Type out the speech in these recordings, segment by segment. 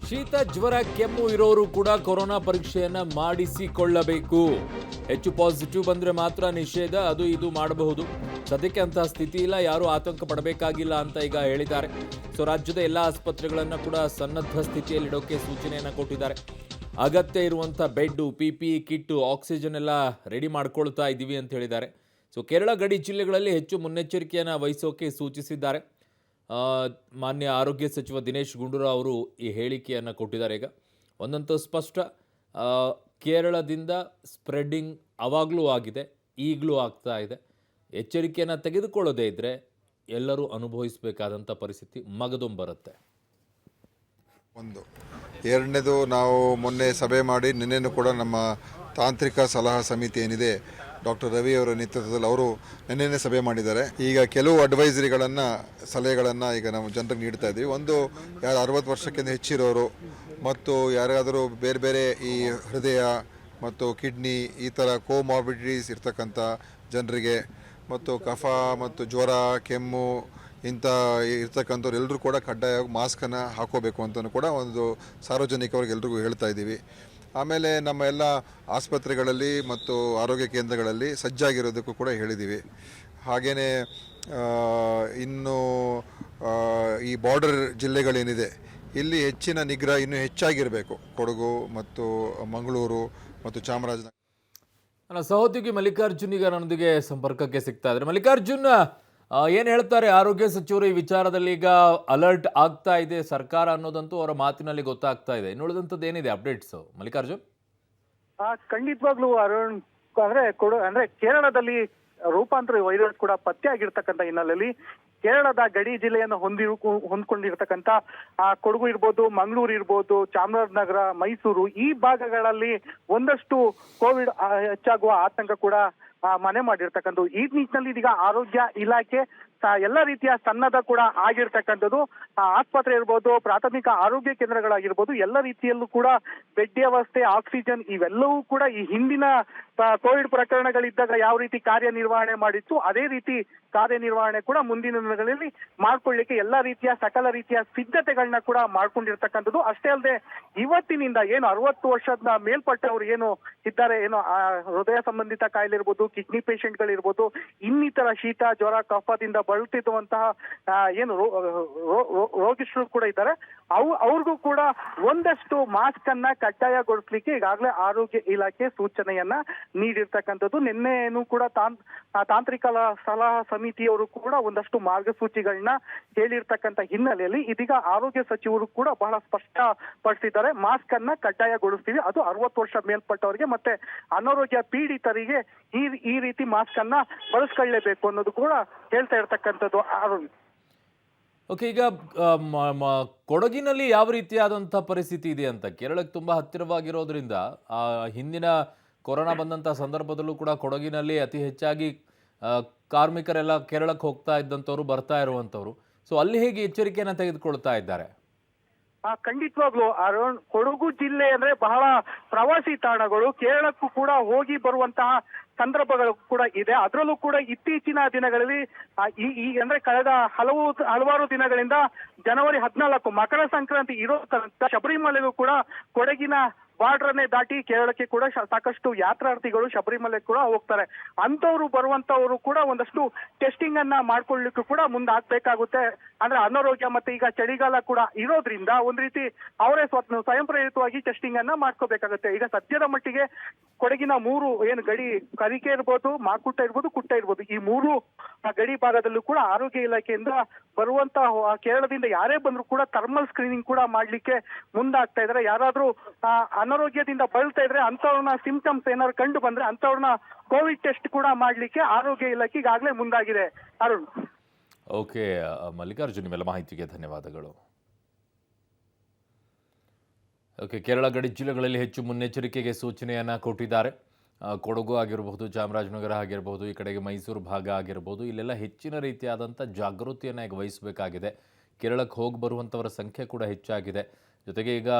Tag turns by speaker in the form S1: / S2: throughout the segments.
S1: ಶೀತ ಜ್ವರ ಕೆಮ್ಮು ಇರೋರು ಕೂಡ ಕೊರೋನಾ ಪರೀಕ್ಷೆಯನ್ನ ಮಾಡಿಸಿಕೊಳ್ಳಬೇಕು. ಹೆಚ್ಚು ಪಾಸಿಟಿವ್ ಬಂದ್ರೆ ಮಾತ್ರ ನಿಷೇಧ, ಅದು ಇದು ಮಾಡಬಹುದು. ಸದ್ಯಕ್ಕೆ ಅಂತಹ ಸ್ಥಿತಿ ಇಲ್ಲ, ಯಾರು ಆತಂಕ ಪಡಬೇಕಾಗಿಲ್ಲ ಅಂತ ಈಗ ಹೇಳಿದ್ದಾರೆ. ಸೊ ರಾಜ್ಯದ ಎಲ್ಲ ಆಸ್ಪತ್ರೆಗಳನ್ನ ಕೂಡ ಸನ್ನದ್ಧ ಸ್ಥಿತಿಯಲ್ಲಿಡೋಕೆ ಸೂಚನೆಯನ್ನ ಕೊಟ್ಟಿದ್ದಾರೆ. ಅಗತ್ಯ ಇರುವಂಥ ಬೆಡ್ಡು, PPE ಕಿಟ್ಟು, ಆಕ್ಸಿಜನ್ ಎಲ್ಲ ರೆಡಿ ಮಾಡ್ಕೊಳ್ತಾ ಇದ್ದೀವಿ ಅಂತ ಹೇಳಿದ್ದಾರೆ. ಸೊ ಕೇರಳ ಗಡಿ ಜಿಲ್ಲೆಗಳಲ್ಲಿ ಹೆಚ್ಚು ಮುನ್ನೆಚ್ಚರಿಕೆಯನ್ನು ವಹಿಸೋಕೆ ಸೂಚಿಸಿದ್ದಾರೆ. ಮಾನ್ಯ ಆರೋಗ್ಯ ಸಚಿವ ದಿನೇಶ್ ಗುಂಡೂರಾವ್ ಅವರು ಈ ಹೇಳಿಕೆಯನ್ನು ಕೊಟ್ಟಿದ್ದಾರೆ. ಈಗ ಒಂದಂತೂ ಸ್ಪಷ್ಟ, ಕೇರಳದಿಂದ ಸ್ಪ್ರೆಡ್ಡಿಂಗ್ ಆವಾಗಲೂ ಆಗಿದೆ, ಈಗಲೂ ಆಗ್ತಾ ಇದೆ. ಎಚ್ಚರಿಕೆಯನ್ನು ತೆಗೆದುಕೊಳ್ಳೋದೇ ಇದ್ದರೆ ಎಲ್ಲರೂ ಅನುಭವಿಸಬೇಕಾದಂಥ ಪರಿಸ್ಥಿತಿ ಮಗದೊಂಬರುತ್ತೆ.
S2: ಒಂದು ಎರಡನೇದು, ನಾವು ಮೊನ್ನೆ ಸಭೆ ಮಾಡಿ ನಿನ್ನೆನೂ ಕೂಡ ನಮ್ಮ ತಾಂತ್ರಿಕ ಸಲಹಾ ಸಮಿತಿ ಏನಿದೆ ಡಾಕ್ಟರ್ ರವಿ ಅವರ ನೇತೃತ್ವದಲ್ಲಿ ಅವರು ನಿನ್ನೆನೇ ಸಭೆ ಮಾಡಿದ್ದಾರೆ. ಈಗ ಕೆಲವು ಅಡ್ವೈಸರಿಗಳನ್ನು, ಸಲಹೆಗಳನ್ನು ಈಗ ನಾವು ಜನರಿಗೆ ನೀಡ್ತಾ ಇದ್ದೀವಿ. ಒಂದು, ಯಾರು 60 ವರ್ಷಕ್ಕಿಂತ ಹೆಚ್ಚಿರೋರು ಮತ್ತು ಯಾರಾದರೂ ಬೇರೆ ಬೇರೆ ಈ ಹೃದಯ ಮತ್ತು ಕಿಡ್ನಿ ಈ ಥರ ಕೋಮಾರ್ಬಿಡಿಟೀಸ್ ಇರ್ತಕ್ಕಂಥ ಜನರಿಗೆ ಮತ್ತು ಕಫ ಮತ್ತು ಜ್ವರ, ಕೆಮ್ಮು ಇಂಥ ಇರ್ತಕ್ಕಂಥವ್ರು ಎಲ್ಲರೂ ಕೂಡ ಕಡ್ಡಾಯವಾಗಿ ಮಾಸ್ಕನ್ನು ಹಾಕೋಬೇಕು ಅಂತಲೂ ಕೂಡ ಒಂದು ಸಾರ್ವಜನಿಕವ್ರಿಗೆ ಎಲ್ರಿಗೂ ಹೇಳ್ತಾ ಇದ್ದೀವಿ. ಆಮೇಲೆ ನಮ್ಮ ಎಲ್ಲ ಆಸ್ಪತ್ರೆಗಳಲ್ಲಿ ಮತ್ತು ಆರೋಗ್ಯ ಕೇಂದ್ರಗಳಲ್ಲಿ ಸಜ್ಜಾಗಿರೋದಕ್ಕೂ ಕೂಡ ಹೇಳಿದ್ದೀವಿ. ಹಾಗೆಯೇ ಇನ್ನು ಈ ಬಾರ್ಡರ್ ಜಿಲ್ಲೆಗಳೇನಿದೆ ಇಲ್ಲಿ ಹೆಚ್ಚಿನ ನಿಗ್ರಹ ಇನ್ನೂ ಹೆಚ್ಚಾಗಿರಬೇಕು. ಕೊಡಗು ಮತ್ತು ಮಂಗಳೂರು ಮತ್ತು ಚಾಮರಾಜನಗರ.
S1: ನನ್ನ ಸಹೋದ್ಯೋಗಿ ಮಲ್ಲಿಕಾರ್ಜುನ್ ಈಗ ನನ್ನೊಂದಿಗೆ ಸಂಪರ್ಕಕ್ಕೆ ಸಿಗ್ತಾ ಇದ್ದಾರೆ. ಮಲ್ಲಿಕಾರ್ಜುನ್, ಏನು ಹೇಳ್ತಾರೆ ಆರೋಗ್ಯ ಸಚಿವರು ಈ ವಿಚಾರದಲ್ಲಿ? ಈಗ ಅಲರ್ಟ್ ಆಗ್ತಾ ಇದೆ ಸರ್ಕಾರ ಅನ್ನೋದಂತೂ ಅವರ ಮಾತಿನಲ್ಲಿ ಗೊತ್ತಾಗ್ತಾ ಇದೆ. ಇನ್ನುಳಿದಂಥದ್ದು ಏನಿದೆ ಅಪ್ಡೇಟ್ಸ್ ಮಲ್ಲಿಕಾರ್ಜುನ್?
S3: ಖಂಡಿತವಾಗ್ಲೂ ಅರುಣ್, ಅಂದ್ರೆ ಕೇರಳದಲ್ಲಿ ರೂಪಾಂತರ ವೈರಸ್ ಕೂಡ ಪತ್ತೆ ಆಗಿರ್ತಕ್ಕಂಥ ಹಿನ್ನೆಲೆಯಲ್ಲಿ ಕೇರಳದ ಗಡಿ ಜಿಲ್ಲೆಯನ್ನು ಹೊಂದ್ಕೊಂಡಿರ್ತಕ್ಕಂಥ ಕೊಡಗು ಇರ್ಬೋದು, ಮಂಗಳೂರು ಇರ್ಬೋದು, ಚಾಮರಾಜನಗರ, ಮೈಸೂರು ಈ ಭಾಗಗಳಲ್ಲಿ ಒಂದಷ್ಟು ಕೋವಿಡ್ ಹೆಚ್ಚಾಗುವ ಆತಂಕ ಕೂಡ ಮನೆ ಮಾಡಿರ್ತಕ್ಕಂಥದ್ದು. ಈ ನಿಟ್ಟಿನಲ್ಲಿ ಇದೀಗ ಆರೋಗ್ಯ ಇಲಾಖೆ ಎಲ್ಲ ರೀತಿಯ ಸನ್ನದ್ಧ ಕೂಡ ಆಗಿರ್ತಕ್ಕಂಥದ್ದು. ಆಸ್ಪತ್ರೆ ಇರ್ಬೋದು, ಪ್ರಾಥಮಿಕ ಆರೋಗ್ಯ ಕೇಂದ್ರಗಳಾಗಿರ್ಬೋದು, ಎಲ್ಲ ರೀತಿಯಲ್ಲೂ ಕೂಡ ಬೆಡ್ ವ್ಯವಸ್ಥೆ, ಆಕ್ಸಿಜನ್ ಇವೆಲ್ಲವೂ ಕೂಡ ಈ ಹಿಂದಿನ ಕೋವಿಡ್ ಪ್ರಕರಣಗಳಿದ್ದಾಗ ಯಾವ ರೀತಿ ಕಾರ್ಯನಿರ್ವಹಣೆ ಮಾಡಿತ್ತು ಅದೇ ರೀತಿ ಕಾರ್ಯನಿರ್ವಹಣೆ ಕೂಡ ಮುಂದಿನ ದಿನಗಳಲ್ಲಿ ಮಾಡ್ಕೊಳ್ಳಿಕ್ಕೆ ಎಲ್ಲ ರೀತಿಯ ಸಕಲ ರೀತಿಯ ಸಿದ್ಧತೆಗಳನ್ನ ಕೂಡ ಮಾಡ್ಕೊಂಡಿರ್ತಕ್ಕಂಥದ್ದು. ಅಷ್ಟೇ ಅಲ್ಲದೆ ಇವತ್ತಿನಿಂದ ಏನು 60 ವರ್ಷದ ಮೇಲ್ಪಟ್ಟವರು ಏನು ಇದ್ದಾರೆ, ಏನು ಹೃದಯ ಸಂಬಂಧಿತ ಕಾಯಿಲೆ ಇರ್ಬೋದು, ಕಿಡ್ನಿ ಪೇಷಂಟ್ಗಳಿರ್ಬೋದು, ಇನ್ನಿತರ ಶೀತ ಜ್ವರ ಕಫದಿಂದ ಬಳಲ್ತಿರುವಂತಹ ಏನು ರೋಗಿಷ್ಠರು ಕೂಡ ಇದ್ದಾರೆ, ಅವ್ರಿಗೂ ಕೂಡ ಒಂದಷ್ಟು ಮಾಸ್ಕ್ ಅನ್ನ ಕಡ್ಡಾಯಗೊಳಿಸ್ಲಿಕ್ಕೆ ಈಗಾಗಲೇ ಆರೋಗ್ಯ ಇಲಾಖೆ ಸೂಚನೆಯನ್ನ ನೀಡಿರ್ತಕ್ಕಂಥದ್ದು. ನಿನ್ನೆನೂ ಕೂಡ ತಾಂತ್ರಿಕ ಸಲಹಾ ಸಮಿತಿಯವರು ಕೂಡ ಒಂದಷ್ಟು ಮಾರ್ಗಸೂಚಿಗಳನ್ನ ಹೇಳಿರ್ತಕ್ಕಂಥ ಹಿನ್ನೆಲೆಯಲ್ಲಿ ಇದೀಗ ಆರೋಗ್ಯ ಸಚಿವರು ಕೂಡ ಬಹಳ ಸ್ಪಷ್ಟಪಡಿಸಿದ್ದಾರೆ. ಮಾಸ್ಕ್ ಅನ್ನ ಕಡ್ಡಾಯಗೊಳಿಸ್ತೀವಿ, ಅದು 60 ವರ್ಷ ಮೇಲ್ಪಟ್ಟವರಿಗೆ ಮತ್ತೆ ಅನಾರೋಗ್ಯ ಪೀಡಿತರಿಗೆ ಈ ರೀತಿ ಮಾಸ್ಕ್ ಅನ್ನ ಬಳಸ್ಕೊಳ್ಳೇಬೇಕು ಅನ್ನೋದು ಕೂಡ ಹೇಳ್ತಾ ಇರ್ತಕ್ಕಂಥದ್ದು.
S1: ಓಕೆ, ಈಗ ಕೊಡಗಿನಲ್ಲಿ ಯಾವ ರೀತಿಯಾದಂಥ ಪರಿಸ್ಥಿತಿ ಇದೆ ಅಂತ? ಕೇರಳಕ್ಕೆ ತುಂಬ ಹತ್ತಿರವಾಗಿರೋದ್ರಿಂದ ಹಿಂದಿನ ಕೊರೋನಾ ಬಂದಂಥ ಸಂದರ್ಭದಲ್ಲೂ ಕೂಡ ಕೊಡಗಿನಲ್ಲಿ ಅತಿ ಹೆಚ್ಚಾಗಿ ಕಾರ್ಮಿಕರೆಲ್ಲ ಕೇರಳಕ್ಕೆ ಹೋಗ್ತಾ ಇದ್ದಂಥವ್ರು, ಬರ್ತಾ ಇರುವಂಥವ್ರು. ಸೊ ಅಲ್ಲಿ ಹೇಗೆ ಎಚ್ಚರಿಕೆಯನ್ನು ತೆಗೆದುಕೊಳ್ತಾ ಇದ್ದಾರೆ?
S3: ಖಂಡಿತವಾಗ್ಲು ಅರುಣ್, ಕೊಡಗು ಜಿಲ್ಲೆ ಅಂದ್ರೆ ಬಹಳ ಪ್ರವಾಸಿ ತಾಣಗಳು, ಕೇರಳಕ್ಕೂ ಕೂಡ ಹೋಗಿ ಬರುವಂತಹ ಸಂದರ್ಭಗಳು ಕೂಡ ಇದೆ. ಅದರಲ್ಲೂ ಕೂಡ ಇತ್ತೀಚಿನ ದಿನಗಳಲ್ಲಿ ಈ ಅಂದ್ರೆ ಕಳೆದ ಹಲವಾರು ದಿನಗಳಿಂದ ಜನವರಿ 14 ಮಕರ ಸಂಕ್ರಾಂತಿ ಇರೋ ತನಕ ಶಬರಿಮಲೆಗೂ ಕೂಡ ಕೊಡಗಿನ ಬಾರ್ಡರ್ನೇ ದಾಟಿ ಕೇರಳಕ್ಕೆ ಕೂಡ ಸಾಕಷ್ಟು ಯಾತ್ರಾರ್ಥಿಗಳು ಶಬರಿಮಲೆ ಕೂಡ ಹೋಗ್ತಾರೆ. ಅಂತವ್ರು ಬರುವಂತವ್ರು ಕೂಡ ಒಂದಷ್ಟು ಟೆಸ್ಟಿಂಗ್ ಅನ್ನ ಮಾಡ್ಕೊಳ್ಳಿಕ್ಕೂ ಕೂಡ ಮುಂದಾಗ್ಬೇಕಾಗುತ್ತೆ. ಅಂದ್ರೆ ಅನಾರೋಗ್ಯ ಮತ್ತೆ ಈಗ ಚಳಿಗಾಲ ಕೂಡ ಇರೋದ್ರಿಂದ ಒಂದ್ ರೀತಿ ಅವರೇ ಸ್ವಯಂ ಪ್ರೇರಿತವಾಗಿ ಟೆಸ್ಟಿಂಗ್ ಅನ್ನ ಮಾಡ್ಕೋಬೇಕಾಗುತ್ತೆ. ಈಗ ಸದ್ಯದ ಮಟ್ಟಿಗೆ ಕೊಡಗಿನ 3 ಏನು ಗಡಿ, ಕರಿಕೆ ಇರ್ಬೋದು, ಮಾಕುಟ್ಟ ಇರ್ಬೋದು, ಕುಟ್ಟ ಇರ್ಬೋದು, ಈ 3 ಗಡಿ ಭಾಗದಲ್ಲೂ ಕೂಡ ಆರೋಗ್ಯ ಇಲಾಖೆಯಿಂದ ಬರುವಂತ ಕೇರಳದಿಂದ ಯಾರೇ ಬಂದ್ರು ಕೂಡ ಥರ್ಮಲ್ ಸ್ಕ್ರೀನಿಂಗ್ ಕೂಡ ಮಾಡ್ಲಿಕ್ಕೆ ಮುಂದಾಗ್ತಾ ಇದ್ದಾರೆ. ಯಾರಾದ್ರೂ ಅನಾರೋಗ್ಯದಿಂದ ಬಳಲ್ತಾ ಇದ್ರೆ ಅಂತವ್ರನ್ನ ಸಿಂಪ್ಟಮ್ಸ್ ಏನಾದ್ರು ಕಂಡು ಬಂದ್ರೆ ಅಂತವ್ರನ್ನ ಕೋವಿಡ್ ಟೆಸ್ಟ್ ಕೂಡ ಮಾಡ್ಲಿಕ್ಕೆ ಆರೋಗ್ಯ ಇಲಾಖೆ ಈಗಾಗಲೇ ಮುಂದಾಗಿದೆ. ಅರುಣ್.
S1: ಓಕೆ ಮಲ್ಲಿಕಾರ್ಜುನ್, ನಿಮ್ಮೆಲ್ಲ ಮಾಹಿತಿಗೆ ಧನ್ಯವಾದಗಳು. ಓಕೆ, ಕೇರಳ ಗಡಿ ಜಿಲ್ಲೆಗಳಲ್ಲಿ ಹೆಚ್ಚು ಮುನ್ನೆಚ್ಚರಿಕೆಗೆ ಸೂಚನೆಯನ್ನು ಕೊಟ್ಟಿದ್ದಾರೆ. ಕೊಡಗು ಆಗಿರಬಹುದು, ಚಾಮರಾಜನಗರ ಆಗಿರಬಹುದು, ಈ ಕಡೆಗೆ ಮೈಸೂರು ಭಾಗ ಆಗಿರ್ಬೋದು, ಇಲ್ಲೆಲ್ಲ ಹೆಚ್ಚಿನ ರೀತಿಯಾದಂಥ ಜಾಗೃತಿಯನ್ನು ಈಗ ವಹಿಸಬೇಕಾಗಿದೆ. ಕೇರಳಕ್ಕೆ ಹೋಗಿ ಬರುವಂಥವರ ಸಂಖ್ಯೆ ಕೂಡ ಹೆಚ್ಚಾಗಿದೆ. ಜೊತೆಗೆ ಈಗ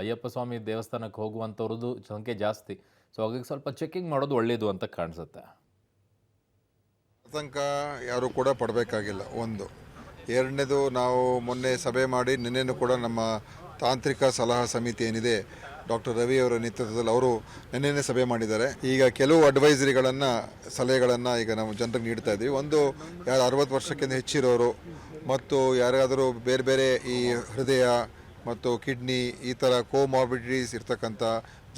S1: ಅಯ್ಯಪ್ಪ ಸ್ವಾಮಿ ದೇವಸ್ಥಾನಕ್ಕೆ ಹೋಗುವಂಥವ್ರದ್ದು ಸಂಖ್ಯೆ ಜಾಸ್ತಿ. ಸೊ ಹಾಗಾಗಿ ಸ್ವಲ್ಪ ಚೆಕಿಂಗ್ ಮಾಡೋದು ಒಳ್ಳೆಯದು ಅಂತ ಕಾಣಿಸುತ್ತೆ.
S2: ಆತಂಕ ಯಾರು ಕೂಡ ಪಡಬೇಕಾಗಿಲ್ಲ. ಒಂದು, ಎರಡನೇದು ನಾವು ಮೊನ್ನೆ ಸಭೆ ಮಾಡಿ ನಿನ್ನೆನೂ ಕೂಡ ನಮ್ಮ ತಾಂತ್ರಿಕ ಸಲಹಾ ಸಮಿತಿ ಏನಿದೆ ಡಾಕ್ಟರ್ ರವಿ ಅವರ ನೇತೃತ್ವದಲ್ಲಿ ಅವರು ನಿನ್ನೆನೇ ಸಭೆ ಮಾಡಿದ್ದಾರೆ. ಈಗ ಕೆಲವು ಅಡ್ವೈಸರಿಗಳನ್ನು ಸಲಹೆಗಳನ್ನು ಈಗ ನಾವು ಜನರಿಗೆ ನೀಡ್ತಾ ಇದ್ದೀವಿ. ಒಂದು ಯಾರು 60 ವರ್ಷಕ್ಕಿಂತ ಹೆಚ್ಚಿರೋರು ಮತ್ತು ಯಾರಾದರೂ ಬೇರೆ ಬೇರೆ ಈ ಹೃದಯ ಮತ್ತು ಕಿಡ್ನಿ ಈ ಥರ ಕೋಮಾರ್ಬಿಡಿಟೀಸ್ ಇರ್ತಕ್ಕಂಥ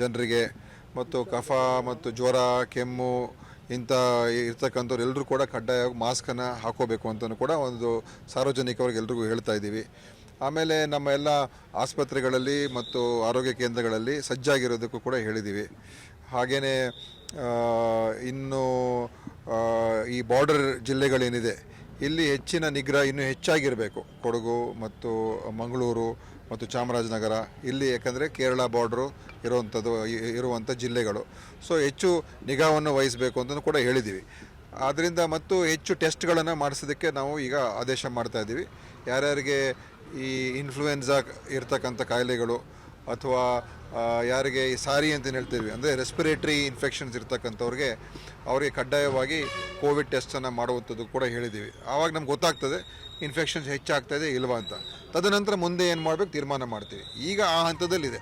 S2: ಜನರಿಗೆ ಮತ್ತು ಕಫ ಮತ್ತು ಜ್ವರ ಕೆಮ್ಮು ಇಂಥ ಇರ್ತಕ್ಕಂಥವ್ರು ಎಲ್ಲರೂ ಕೂಡ ಕಡ್ಡಾಯವಾಗಿ ಮಾಸ್ಕನ್ನು ಹಾಕೋಬೇಕು ಅಂತಲೂ ಕೂಡ ಒಂದು ಸಾರ್ವಜನಿಕವಾಗಿ ಎಲ್ರಿಗೂ ಹೇಳ್ತಾ ಇದ್ದೀವಿ. ಆಮೇಲೆ ನಮ್ಮ ಎಲ್ಲ ಆಸ್ಪತ್ರೆಗಳಲ್ಲಿ ಮತ್ತು ಆರೋಗ್ಯ ಕೇಂದ್ರಗಳಲ್ಲಿ ಸಜ್ಜಾಗಿರೋದಕ್ಕೂ ಕೂಡ ಹೇಳಿದ್ದೀವಿ. ಹಾಗೆಯೇ ಇನ್ನು ಈ ಬಾರ್ಡರ್ ಜಿಲ್ಲೆಗಳೇನಿದೆ ಇಲ್ಲಿ ಹೆಚ್ಚಿನ ನಿಗ್ರಹ ಇನ್ನೂ ಹೆಚ್ಚಾಗಿರಬೇಕು. ಕೊಡಗು ಮತ್ತು ಮಂಗಳೂರು ಮತ್ತು ಚಾಮರಾಜನಗರ ಇಲ್ಲಿ, ಯಾಕಂದರೆ ಕೇರಳ ಬಾರ್ಡ್ರು ಇರುವಂಥ ಜಿಲ್ಲೆಗಳು. ಸೊ ಹೆಚ್ಚು ನಿಗಾವನ್ನು ವಹಿಸಬೇಕು ಅಂತಲೂ ಕೂಡ ಹೇಳಿದ್ದೀವಿ. ಆದ್ದರಿಂದ ಮತ್ತು ಹೆಚ್ಚು ಟೆಸ್ಟ್ಗಳನ್ನು ಮಾಡಿಸೋದಕ್ಕೆ ನಾವು ಈಗ ಆದೇಶ ಮಾಡ್ತಾಯಿದ್ದೀವಿ. ಯಾರ್ಯಾರಿಗೆ ಈ ಇನ್ಫ್ಲೂಯೆನ್ಸಾ ಇರ್ತಕ್ಕಂಥ ಕಾಯಿಲೆಗಳು ಅಥವಾ ಯಾರಿಗೆ ಈ ಸಾರಿ ಅಂತ ಹೇಳ್ತೀವಿ, ಅಂದರೆ ರೆಸ್ಪಿರೇಟ್ರಿ ಇನ್ಫೆಕ್ಷನ್ಸ್ ಇರ್ತಕ್ಕಂಥವ್ರಿಗೆ ಅವರಿಗೆ ಕಡ್ಡಾಯವಾಗಿ ಕೋವಿಡ್ ಟೆಸ್ಟನ್ನು ಮಾಡುವಂಥದ್ದು ಕೂಡ ಹೇಳಿದ್ದೀವಿ. ಆವಾಗ ನಮ್ಗೆ ಗೊತ್ತಾಗ್ತದೆ ಇನ್ಫೆಕ್ಷನ್ಸ್ ಹೆಚ್ಚಾಗ್ತಾಯಿದೆ ಇಲ್ವಾ ಅಂತ. ತದನಂತರ ಮುಂದೆ ಏನು ಮಾಡಬೇಕು ತೀರ್ಮಾನ ಮಾಡ್ತೀವಿ. ಈಗ ಆ ಹಂತದಲ್ಲಿದೆ.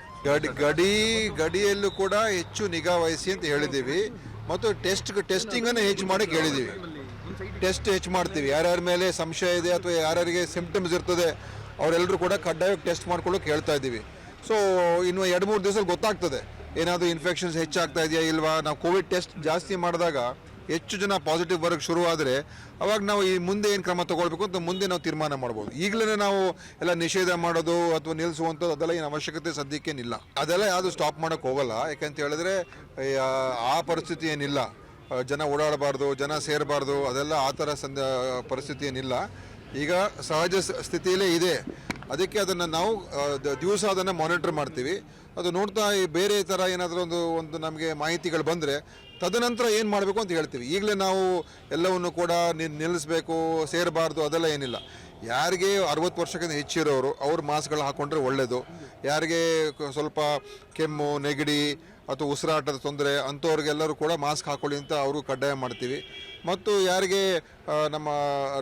S2: ಗಡಿಯಲ್ಲೂ ಕೂಡ ಹೆಚ್ಚು ನಿಗಾ ವಹಿಸಿ ಅಂತ ಹೇಳಿದ್ದೀವಿ ಮತ್ತು ಟೆಸ್ಟಿಂಗನ್ನು ಹೆಚ್ಚು ಮಾಡೋಕ್ಕೆ ಹೇಳಿದ್ದೀವಿ. ಟೆಸ್ಟ್ ಹೆಚ್ಚು ಮಾಡ್ತೀವಿ. ಯಾರ್ಯಾರ ಮೇಲೆ ಸಂಶಯ ಇದೆ ಅಥವಾ ಯಾರ್ಯಾರಿಗೆ ಸಿಂಪ್ಟಮ್ಸ್ ಇರ್ತದೆ ಅವರೆಲ್ಲರೂ ಕೂಡ ಕಡ್ಡಾಯವಾಗಿ ಟೆಸ್ಟ್ ಮಾಡ್ಕೊಳ್ಳೋಕೆ ಹೇಳ್ತಾ ಇದ್ದೀವಿ. ಸೊ ಇನ್ನು 2-3 ದಿವಸದಲ್ಲಿ ಗೊತ್ತಾಗ್ತದೆ ಏನಾದರೂ ಇನ್ಫೆಕ್ಷನ್ಸ್ ಹೆಚ್ಚಾಗ್ತಾ ಇದೆಯಾ ಇಲ್ವಾ. ನಾವು ಕೋವಿಡ್ ಟೆಸ್ಟ್ ಜಾಸ್ತಿ ಮಾಡಿದಾಗ ಹೆಚ್ಚು ಜನ ಪಾಸಿಟಿವ್ ಬರೋಕ್ಕೆ ಶುರುವಾದರೆ ಅವಾಗ ನಾವು ಈ ಮುಂದೆ ಏನು ಕ್ರಮ ತೊಗೊಳ್ಬೇಕು ಅಂತ ಮುಂದೆ ನಾವು ತೀರ್ಮಾನ ಮಾಡ್ಬೋದು. ಈಗಲೇ ನಾವು ಎಲ್ಲ ನಿಷೇಧ ಮಾಡೋದು ಅಥವಾ ನಿಲ್ಲಿಸುವಂಥದ್ದು ಅದೆಲ್ಲ ಏನು ಅವಶ್ಯಕತೆ ಸದ್ಯಕ್ಕೇನಿಲ್ಲ. ಅದೆಲ್ಲ ಯಾವುದು ಸ್ಟಾಪ್ ಮಾಡೋಕ್ಕೆ ಹೋಗಲ್ಲ. ಯಾಕಂತ ಹೇಳಿದ್ರೆ ಆ ಪರಿಸ್ಥಿತಿ ಏನಿಲ್ಲ. ಜನ ಓಡಾಡಬಾರ್ದು, ಜನ ಸೇರಬಾರ್ದು, ಅದೆಲ್ಲ ಆ ಥರ ಪರಿಸ್ಥಿತಿ ಏನಿಲ್ಲ. ಈಗ ಸಹಜ ಸ್ಥಿತಿಯಲ್ಲೇ ಇದೆ. ಅದಕ್ಕೆ ಅದನ್ನು ನಾವು ದಿವಸ ಅದನ್ನು ಮಾನಿಟರ್ ಮಾಡ್ತೀವಿ. ಅದು ನೋಡ್ತಾ ಬೇರೆ ಥರ ಏನಾದರೂ ಒಂದು ನಮಗೆ ಮಾಹಿತಿಗಳು ಬಂದರೆ ತದನಂತರ ಏನು ಮಾಡಬೇಕು ಅಂತ ಹೇಳ್ತೀವಿ. ಈಗಲೇ ನಾವು ಎಲ್ಲವನ್ನು ಕೂಡ ನಿಲ್ಲಿಸಬೇಕು, ಸೇರಬಾರ್ದು ಅದೆಲ್ಲ ಏನಿಲ್ಲ. ಯಾರಿಗೆ 60 ವರ್ಷಕ್ಕಿಂತ ಹೆಚ್ಚಿರೋರು ಅವ್ರು ಮಾಸ್ಕ್ಗಳು ಹಾಕ್ಕೊಂಡ್ರೆ ಒಳ್ಳೆಯದು. ಯಾರಿಗೆ ಸ್ವಲ್ಪ ಕೆಮ್ಮು ನೆಗಡಿ ಅಥವಾ ಉಸಿರಾಟದ ತೊಂದರೆ ಅಂಥವ್ರಿಗೆಲ್ಲರೂ ಕೂಡ ಮಾಸ್ಕ್ ಹಾಕೊಳ್ಳಿ ಅಂತ ಅವರು ಕಡ್ಡಾಯ ಮಾಡ್ತೀವಿ. ಮತ್ತು ಯಾರಿಗೆ ನಮ್ಮ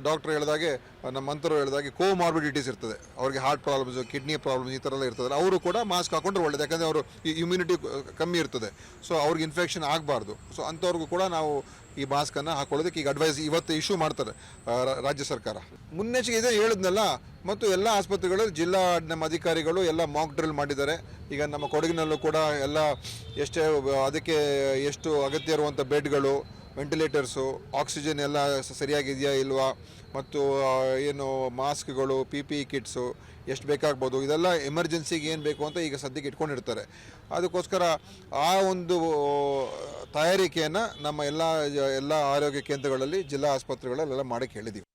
S2: ಡಾಕ್ಟ್ರ್ ಹೇಳಿದಾಗೆ ನಮ್ಮ ಮಂತ್ರರು ಹೇಳಿದಾಗೆ ಕೋಮಾರ್ಬಿಡಿಟೀಸ್ ಇರ್ತದೆ, ಅವ್ರಿಗೆ ಹಾರ್ಟ್ ಪ್ರಾಬ್ಲಮ್ಸು ಕಿಡ್ನಿ ಪ್ರಾಬ್ಲಮ್ಸ್ ಈ ಥರ ಎಲ್ಲ ಇರ್ತದೆ, ಅವರು ಕೂಡ ಮಾಸ್ಕ್ ಹಾಕೊಂಡ್ರೆ ಒಳ್ಳೆಯದು. ಯಾಕಂದರೆ ಅವರು ಇಮ್ಯುನಿಟಿ ಕಮ್ಮಿ ಇರ್ತದೆ. ಸೊ ಅವ್ರಿಗೆ ಇನ್ಫೆಕ್ಷನ್ ಆಗಬಾರ್ದು. ಸೊ ಅಂಥವ್ರಿಗೂ ಕೂಡ ನಾವು ಈ ಮಾಸ್ಕನ್ನು ಹಾಕೊಳ್ಳೋದಕ್ಕೆ ಈಗ ಅಡ್ವೈಸ್ ಇವತ್ತು ಇಶ್ಯೂ ಮಾಡ್ತಾರೆ ರಾಜ್ಯ ಸರ್ಕಾರ. ಮುನ್ನೆಚ್ಚರಿಕೆ ಇದೆ ಹೇಳಿದ್ನಲ್ಲ. ಮತ್ತು ಎಲ್ಲ ಆಸ್ಪತ್ರೆಗಳು ಜಿಲ್ಲಾ ನಮ್ಮ ಅಧಿಕಾರಿಗಳು ಎಲ್ಲ ಮಾಕ್ ಡ್ರಿಲ್ ಮಾಡಿದ್ದಾರೆ. ಈಗ ನಮ್ಮ ಕೊಡಗಿನಲ್ಲೂ ಕೂಡ ಎಲ್ಲ ಅದಕ್ಕೆ ಎಷ್ಟು ಅಗತ್ಯ ಇರುವಂಥ ಬೆಡ್ಗಳು, ವೆಂಟಿಲೇಟರ್ಸು, ಆಕ್ಸಿಜನ್ ಎಲ್ಲ ಸರಿಯಾಗಿದೆಯಾ ಇಲ್ವಾ, ಮತ್ತು ಏನು ಮಾಸ್ಕ್ಗಳು, PPE ಕಿಟ್ಸು ಎಷ್ಟು ಬೇಕಾಗ್ಬೋದು, ಇದೆಲ್ಲ ಎಮರ್ಜೆನ್ಸಿಗೆ ಏನು ಬೇಕು ಅಂತ ಈಗ ಸದ್ಯಕ್ಕೆ ಇಟ್ಕೊಂಡಿರ್ತಾರೆ. ಅದಕ್ಕೋಸ್ಕರ ಆ ಒಂದು ತಯಾರಿಕೆಯನ್ನು ನಮ್ಮ ಎಲ್ಲ ಆರೋಗ್ಯ ಕೇಂದ್ರಗಳಲ್ಲಿ ಜಿಲ್ಲಾ ಆಸ್ಪತ್ರೆಗಳಲ್ಲೆಲ್ಲ ಮಾಡೋಕ್ಕೆ ಹೇಳಿದ್ದೀವಿ.